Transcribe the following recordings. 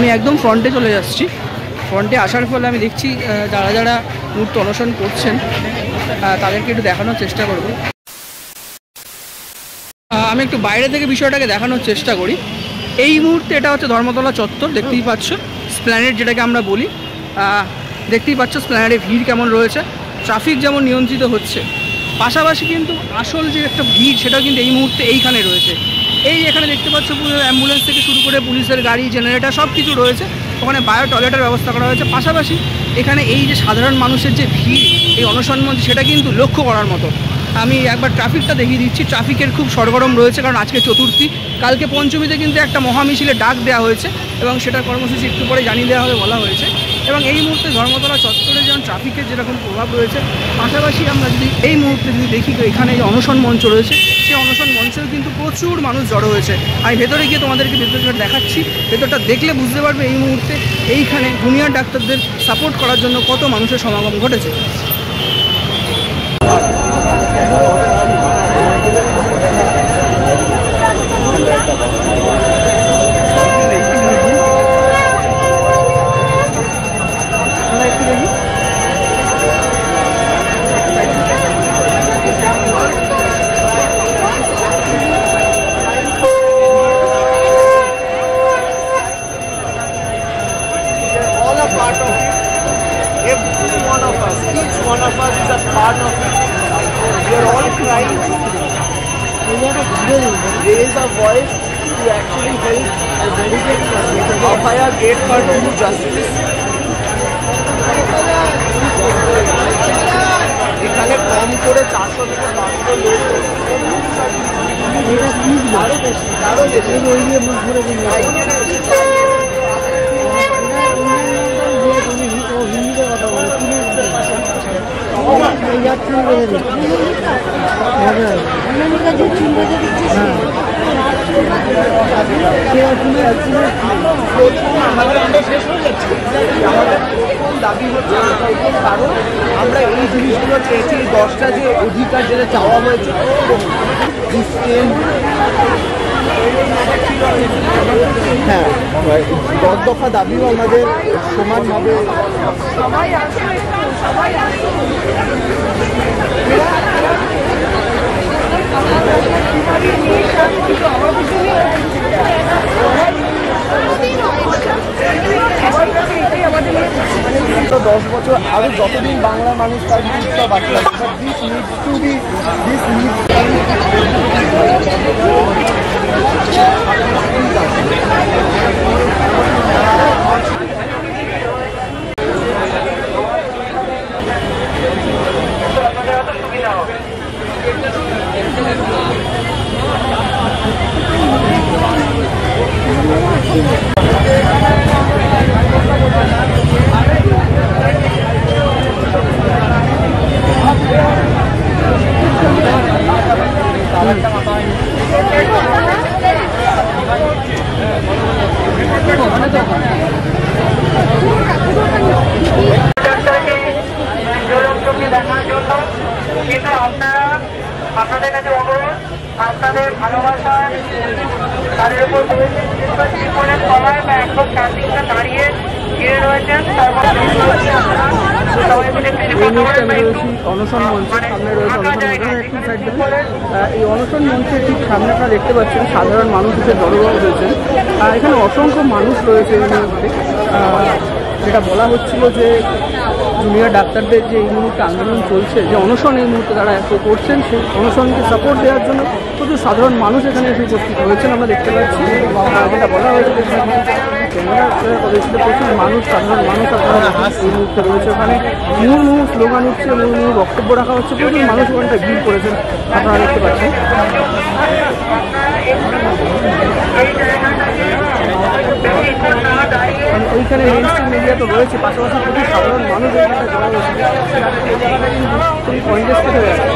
আমি একদম ফ্রন্টে চলে যাচ্ছি। ফ্রন্টে আসার ফলে আমি দেখছি যারা যারা মুহূর্তে অনশন করছেন তাদেরকে একটু দেখানোর চেষ্টা করব। আমি একটু বাইরে থেকে বিষয়টাকে দেখানোর চেষ্টা করি। এই মুহূর্তে এটা হচ্ছে ধর্মতলা চত্বর, দেখতেই পাচ্ছ স্প্ল্যানেড যেটাকে আমরা বলি। দেখতেই পাচ্ছ স্প্ল্যানেডে ভিড় কেমন রয়েছে, ট্রাফিক যেমন নিয়ন্ত্রিত হচ্ছে, পাশাপাশি কিন্তু আসল যে একটা ভিড় সেটাও কিন্তু এই মুহূর্তে এইখানে রয়েছে। এই এখানে দেখতে পাচ্ছ পুরো অ্যাম্বুলেন্স থেকে শুরু করে পুলিশের গাড়ি, জেনারেটর সব কিছু রয়েছে। ওখানে বায়ো টয়লেটের ব্যবস্থা করা হয়েছে। পাশাপাশি এখানে এই যে সাধারণ মানুষের যে ভিড় এই অনশন মঞ্চে, সেটা কিন্তু লক্ষ্য করার মতো। আমি একবার ট্রাফিকটা দেখিয়ে দিচ্ছি। ট্রাফিকের খুব সরগরম রয়েছে, কারণ আজকে চতুর্থী, কালকে পঞ্চমীতে কিন্তু একটা মহামিছিলের ডাক দেওয়া হয়েছে এবং সেটার কর্মসূচি একটু পরে জানিয়ে দেওয়া হবে বলা হয়েছে। এবং এই মুহূর্তে ধর্মতলা চত্বরে যেমন ট্রাফিকের যেরকম প্রভাব রয়েছে, পাশাপাশি আমরা যদি এই মুহূর্তে যদি দেখি তো এখানে যে অনশন মঞ্চ রয়েছে, সেই অনশন মঞ্চেও কিন্তু প্রচুর মানুষ জড়ো হয়েছে। আমি ভেতরে গিয়ে তোমাদেরকে ভেতরটা দেখাচ্ছি। ভেতরটা দেখলে বুঝতে পারবে এই মুহূর্তে এইখানে জুনিয়র ডাক্তারদের সাপোর্ট করার জন্য কত মানুষের সমাগম ঘটেছে। Raise a voice to actually help Abhaya get her to justice. এখানে কম করে 400 থেকে 500 লোক আরো বেশি দাবি হচ্ছে, কারণ আমরা এই জিনিসগুলো চেয়েছি, 10টা যে অধিকার যেটা চাওয়া হয়েছে, হ্যাঁ 10 দফা দাবিও আমাদের সমানভাবে সবাই আছে। তো 10 বছর আরো যতদিন বাংলা মানুষ তার মুক্তা বাকি আছে, this needs to be this needs আপনাদের কাছে অনুরোধ, আপনাদের ভালোবাসা তাদের উপর জীবনের তলায় বা একদম চারদিকটা দাঁড়িয়ে ঘিরে রয়েছেন। অনশন মঞ্চের সামনে রয়েছে এই অনশন মঞ্চের ঠিক সামনে আপনারা দেখতে পাচ্ছেন সাধারণ মানুষ এসে জড়ো হয়েছেন। এখানে অসংখ্য মানুষ রয়েছে এই মুহূর্তে। যেটা বলা হচ্ছিল যে জুনিয়র ডাক্তারদের যে এই মুহূর্তে আন্দোলন চলছে, যে অনশন এই মুহূর্তে তারা এত করছেন, সেই অনশনকে সাপোর্ট দেওয়ার জন্য প্রচুর সাধারণ মানুষ এখানে এসে উপস্থিত হয়েছেন আমরা দেখতে পাচ্ছি। যেটা বলা হয়েছে যে প্রদেশে প্রচুর মানুষ, সাধারণ মানুষ আপনারা এই মুহূর্তে রয়েছে। ওখানে মুহুর্মুহু স্লোগান হচ্ছে, মুহুর্মুহু বক্তব্য রাখা হচ্ছে, প্রচুর মানুষ ওখানটা ভিড় করেছেন আপনারা দেখতে পাচ্ছেন। ওইখানে মেইন স্ট্রিম মিডিয়া তো রয়েছে, পাশাপাশি প্রচুর সাধারণ মানুষ এখানে জড়ো হয়েছে। এই জায়গাটা কিন্তু খুবই কনজেস্টেড হয়ে গেছে।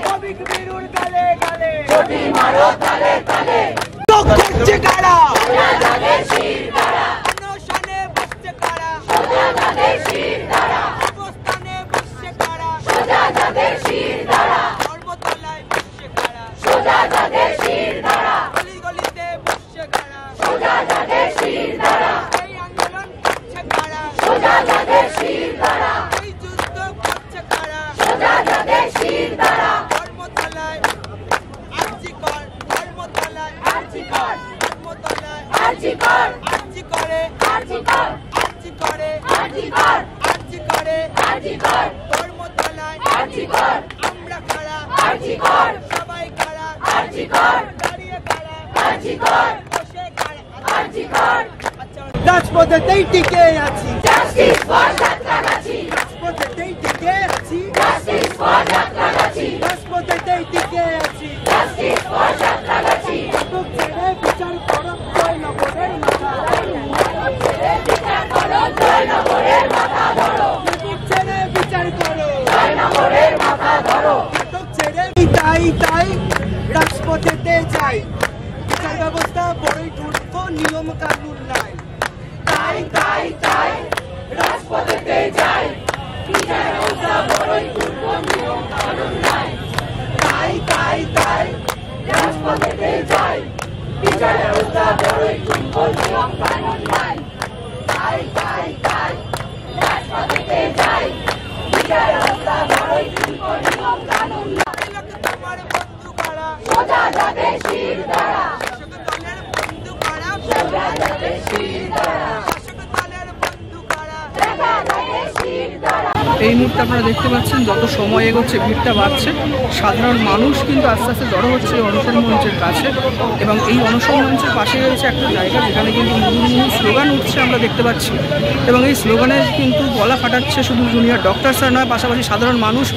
Bobby করছে কারা রাজপথেতেই টিকে আছি রাজপথেতেই টিকে আছি রাজপথেতেই টিকে আছি নাটক ছেড়ে বিচার করো জয়নগরের মাথা নাটক ছেড়ে বিচার করো জয়নগরের মাথা ধরো নাটক ছেড়ে তাই রাজপথেতে যাই বিচার ব্যবস্থা বড়ই ঠুনক নিয়ম কানুন নাই তাই রাজপথেতে যাই বিচার ব্যবস্থা বড়ই ঠুনক নিয়ম কানুন নাই তাই রাজপথেতে যাই বিচার ব্যবস্থা বড়ই ঠুনক নিয়ম কানুন নাই তাই রাজপথেতে যাই বিচার ব্যবস্থা বড়ই ঠুনক নিয়ম কানুন নাই তোমার বন্ধু কারা সোজা যাবে শির দ্বারা শাসক দলের বন্ধু কারা সোজা যাবে শির দ্বারা শাসক দলের বন্ধু কারা সোজা যাবে শির দ্বারা। এই মুহূর্তে আপনারা দেখতে পাচ্ছেন যত সময় এগোচ্ছে ভিড়টা বাড়ছে, সাধারণ মানুষ কিন্তু আস্তে আস্তে জড়ো হচ্ছে এই অনশন মঞ্চের কাছে এবং এই অনশন মঞ্চের পাশে রয়েছে একটা জায়গা যেখানে কিন্তু মুহুর্মুহু স্লোগান উঠছে আমরা দেখতে পাচ্ছি এবং এই স্লোগানে কিন্তু গলা ফাটাচ্ছে শুধু জুনিয়র ডক্টরসরা নয়, পাশাপাশি সাধারণ মানুষ।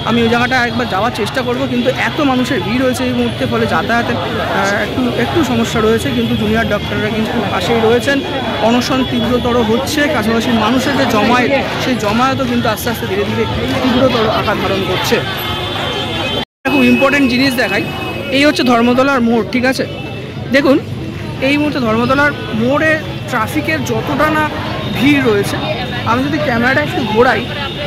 আমি ওই জায়গাটা একবার যাওয়ার চেষ্টা করব, কিন্তু এত মানুষের ভিড় হয়েছে এই মুহূর্তে, ফলে যাতায়াতের একটু সমস্যা রয়েছে, কিন্তু জুনিয়র ডক্টররা কিন্তু পাশেই রয়েছেন। অনশন তীব্রতর হচ্ছে, পাশাপাশি মানুষের যে জমায়েত, সেই জমায়েতও কিন্তু আস্তে আস্তে ধীরে ধীরে তীব্রতর আকার ধারণ করছে। খুব ইম্পর্টেন্ট জিনিস দেখাই, এই হচ্ছে ধর্মতলার মোড়, ঠিক আছে? দেখুন এই মুহূর্তে ধর্মতলার মোড়ে ট্রাফিকের যতটা না ভিড় রয়েছে, আমি যদি ক্যামেরাটা একটু ঘোরাই,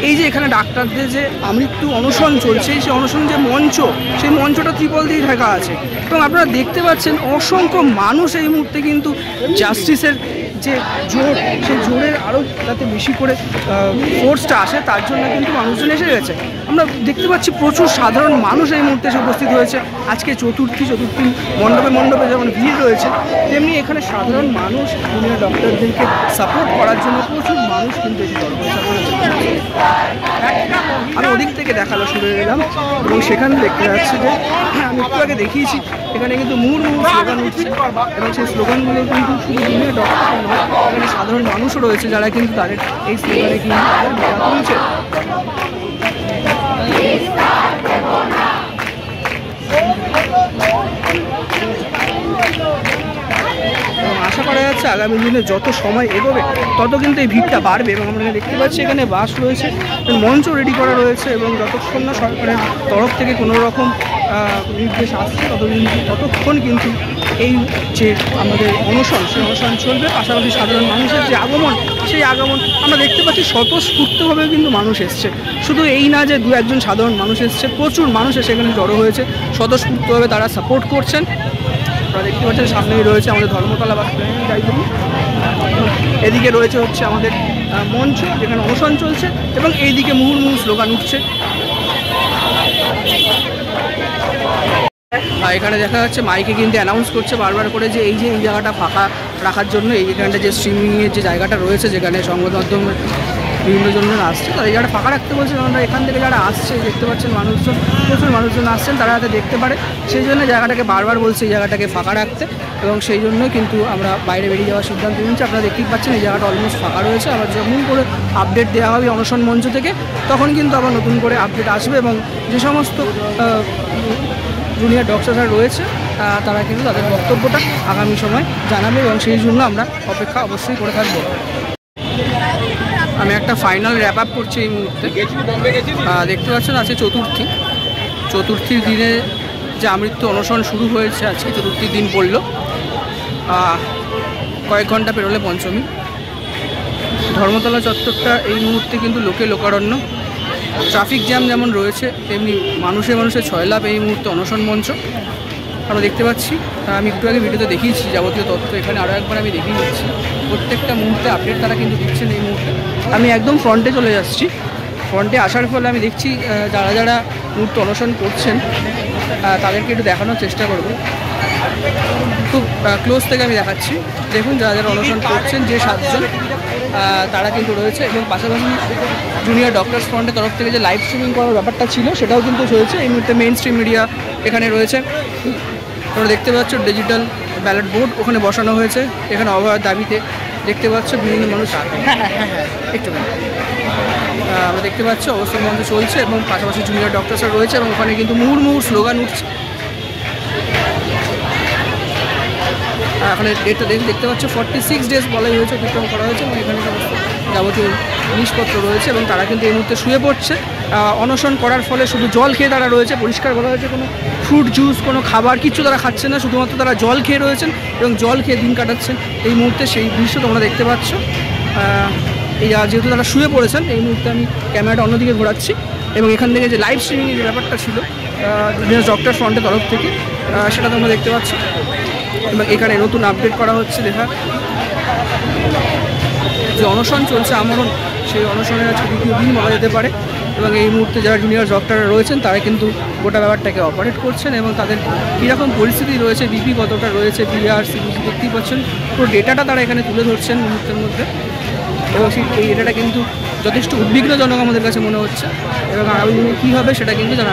এই যে এখানে ডাক্তারদের যে আমৃত্যু অনশন চলছে, সেই অনশন যে মঞ্চ, সেই মঞ্চটা ত্রিপল দিয়ে ঢাকা আছে এবং আপনারা দেখতে পাচ্ছেন অসংখ্য মানুষ এই মুহূর্তে কিন্তু জাস্টিসের যে জোর, সেই জোরের আরও যাতে বেশি করে ফোর্সটা আসে তার জন্য কিন্তু মানুষজন এসে গেছে। আমরা দেখতে পাচ্ছি প্রচুর সাধারণ মানুষ এই মুহূর্তে এসে উপস্থিত হয়েছে। আজকে চতুর্থী মণ্ডপে যেমন ভিড় রয়েছে, তেমনি এখানে সাধারণ মানুষ জুনিয়র ডক্টরদেরকে সাপোর্ট করার জন্য প্রচুর মানুষ কিন্তু এসে জড়ো করেছে। আমি ওদিক থেকে দেখালো শুরু গেলাম এবং সেখানে দেখতে যাচ্ছে যে আমি একটু আগে দেখিয়েছি, এখানে কিন্তু মুহুর্মুহু স্লোগান উঠছে এবং সেই স্লোগানগুলো কিন্তু শুধু জুনিয়র ডক্টর নয়, এখানে সাধারণ মানুষও রয়েছে যারা কিন্তু তাদের এই স্লোগানে কিন্তু তুলছে। এবং আশা করা যাচ্ছে আগামী দিনে যত সময় এগোবে তত কিন্তু এই ভিড়টা বাড়বে এবং আমরা দেখতে পাচ্ছি এখানে বাস রয়েছে, মঞ্চ রেডি করা রয়েছে এবং যতক্ষণ না সরকারের তরফ থেকে কোনো রকম নির্দেশ আসছে ততক্ষণ কিন্তু এই যে আমাদের অনশন, সেই অনশন চলবে। পাশাপাশি সাধারণ মানুষের যে আগমন, সেই আগমন আমরা দেখতে পাচ্ছি স্বতঃস্ফূর্তভাবে কিন্তু মানুষ এসছে। শুধু এই না যে দু একজন সাধারণ মানুষ এসছে, প্রচুর মানুষ এসে এখানে জড়ো হয়েছে, স্বতঃস্ফূর্তভাবে তারা সাপোর্ট করছেন। আপনারা দেখতে পাচ্ছেন সামনেই রয়েছে আমাদের ধর্মতলা বা লাইব্রেরি, এদিকে রয়েছে হচ্ছে আমাদের মঞ্চ যেখানে অনশন চলছে এবং এইদিকে মুহুর্মুহু স্লোগান উঠছে। আর এখানে দেখা যাচ্ছে মাইকে কিন্তু অ্যানাউন্স করছে বারবার করে যে এই জায়গাটা ফাঁকা রাখার জন্য, এই এখানটা যে স্ট্রিমিংয়ের যে জায়গাটা রয়েছে যেখানে সংবাদ মাধ্যম বিভিন্ন জনজন আসছে, তারা এই জায়গাটা ফাঁকা রাখতে বলছে। আমরা এখান থেকে যারা আসছে দেখতে পাচ্ছেন মানুষজন, প্রচুর মানুষজন আসছেন, তারা যাতে দেখতে পারে সেই জন্য জায়গাটাকে বারবার বলছে এই জায়গাটাকে ফাঁকা রাখতে এবং সেই জন্যই কিন্তু আমরা বাইরে বেরিয়ে যাওয়ার সিদ্ধান্ত নিচ্ছি। আপনারা দেখতেই পাচ্ছেন এই জায়গাটা অলমোস্ট ফাঁকা রয়েছে। আবার যখন করে আপডেট দেওয়া হবে অনশন মঞ্চ থেকে, তখন কিন্তু আবার নতুন করে আপডেট আসবে এবং যে সমস্ত জুনিয়র ডক্টররা রয়েছে তারা কিন্তু তাদের বক্তব্যটা আগামী সময় জানাবে এবং সেই জন্য আমরা অপেক্ষা অবশ্যই করে থাকবো। আমি একটা ফাইনাল র্যাপ আপ করছি এই মুহূর্তে। দেখতে পাচ্ছেন আছে চতুর্থীর দিনে যে আমৃত্যু অনশন শুরু হয়েছে আজকে, চতুর্থী দিন পড়ল, কয়েক ঘন্টা পেরোলে পঞ্চমী। ধর্মতলা চত্বরটা এই মুহূর্তে কিন্তু লোকে লোকারণ্য। ট্রাফিক জ্যাম যেমন রয়েছে তেমনি মানুষের ছয়লাভ এই মুহূর্তে অনশন মঞ্চ আমরা দেখতে পাচ্ছি। আমি একটু আগে ভিডিওতে দেখিয়েছি যাবতীয় তথ্য, এখানে আরও একবার আমি দেখিয়ে দিচ্ছি। প্রত্যেকটা মুহূর্তে আপডেট তারা কিন্তু দিচ্ছেন এই মুহূর্তে। আমি একদম ফ্রন্টে চলে যাচ্ছি। ফ্রন্টে আসার ফলে আমি দেখছি যারা যারা মুহূর্তে অনশন করছেন তাদেরকে একটু দেখানোর চেষ্টা করব। খুব ক্লোজ থেকে আমি দেখাচ্ছি। দেখুন যারা যারা অনশন করছেন, যে 7 জন তারা কিন্তু রয়েছে, এবং পাশাপাশি জুনিয়র ডক্টরস ফ্রন্টের তরফ থেকে যে লাইভ স্ট্রিমিং করার ব্যাপারটা ছিল সেটাও কিন্তু হয়েছে। এই মুহূর্তে মেইন স্ট্রিম মিডিয়া এখানে রয়েছে। তোমরা দেখতে পাচ্ছ ডিজিটাল ব্যালট বোর্ড ওখানে বসানো হয়েছে। এখানে অভয়ের দাবিতে দেখতে পাচ্ছ বিভিন্ন মানুষ একটু আমরা দেখতে পাচ্ছি অবস্থান মঞ্চ চলছে, এবং পাশাপাশি জুনিয়র ডক্টরসরা রয়েছে, এবং ওখানে কিন্তু মুহুর্মুহু স্লোগান উঠছে। এখানে ডেটটা দেখতে পাচ্ছ 46 ডেজ বলাই হয়েছে, অতিক্রম করা হয়েছে, এবং এখানে সমস্ত যাবতীয় জিনিসপত্র রয়েছে, এবং তারা কিন্তু এই মুহূর্তে শুয়ে পড়ছে। অনশন করার ফলে শুধু জল খেয়ে তারা রয়েছে, পরিষ্কার বলা হয়েছে কোনো ফ্রুট জুস কোনো খাবার কিচ্ছু তারা খাচ্ছে না, শুধুমাত্র তারা জল খেয়ে রয়েছেন এবং জল খেয়ে দিন কাটাচ্ছেন। এই মুহূর্তে সেই দৃশ্য তোমরা দেখতে পাচ্ছ। এই যেহেতু তারা শুয়ে পড়েছেন, এই মুহূর্তে আমি ক্যামেরাটা অন্যদিকে ঘোরাচ্ছি, এবং এখান থেকে যে লাইভ স্ট্রিমিংয়ের যে ব্যাপারটা ছিল ডক্টর ফ্রন্টের তরফ থেকে সেটা তোমরা দেখতে পাচ্ছ। এবং এখানে নতুন আপডেট করা হচ্ছে, দেখা যে অনশন চলছে আমরণ, সেই অনশনের আজকে দ্বিতীয় দিন বলা যেতে পারে। এবং এই মুহূর্তে যারা জুনিয়র ডক্টররা রয়েছেন তারা কিন্তু গোটা ব্যাপারটাকে অপারেট করছেন, এবং তাদের কীরকম পরিস্থিতি রয়েছে, বিপি কতটা রয়েছে, বিআর সিবিসি দেখতেই পাচ্ছেন, পুরো ডেটাটা তারা এখানে তুলে ধরছেন মুহূর্তের মধ্যে। এবং এই ডেটাটা কিন্তু যথেষ্ট উদ্বিগ্নজনক আমাদের কাছে মনে হচ্ছে, এবং আগামী দিনে কী হবে সেটা কিন্তু জানা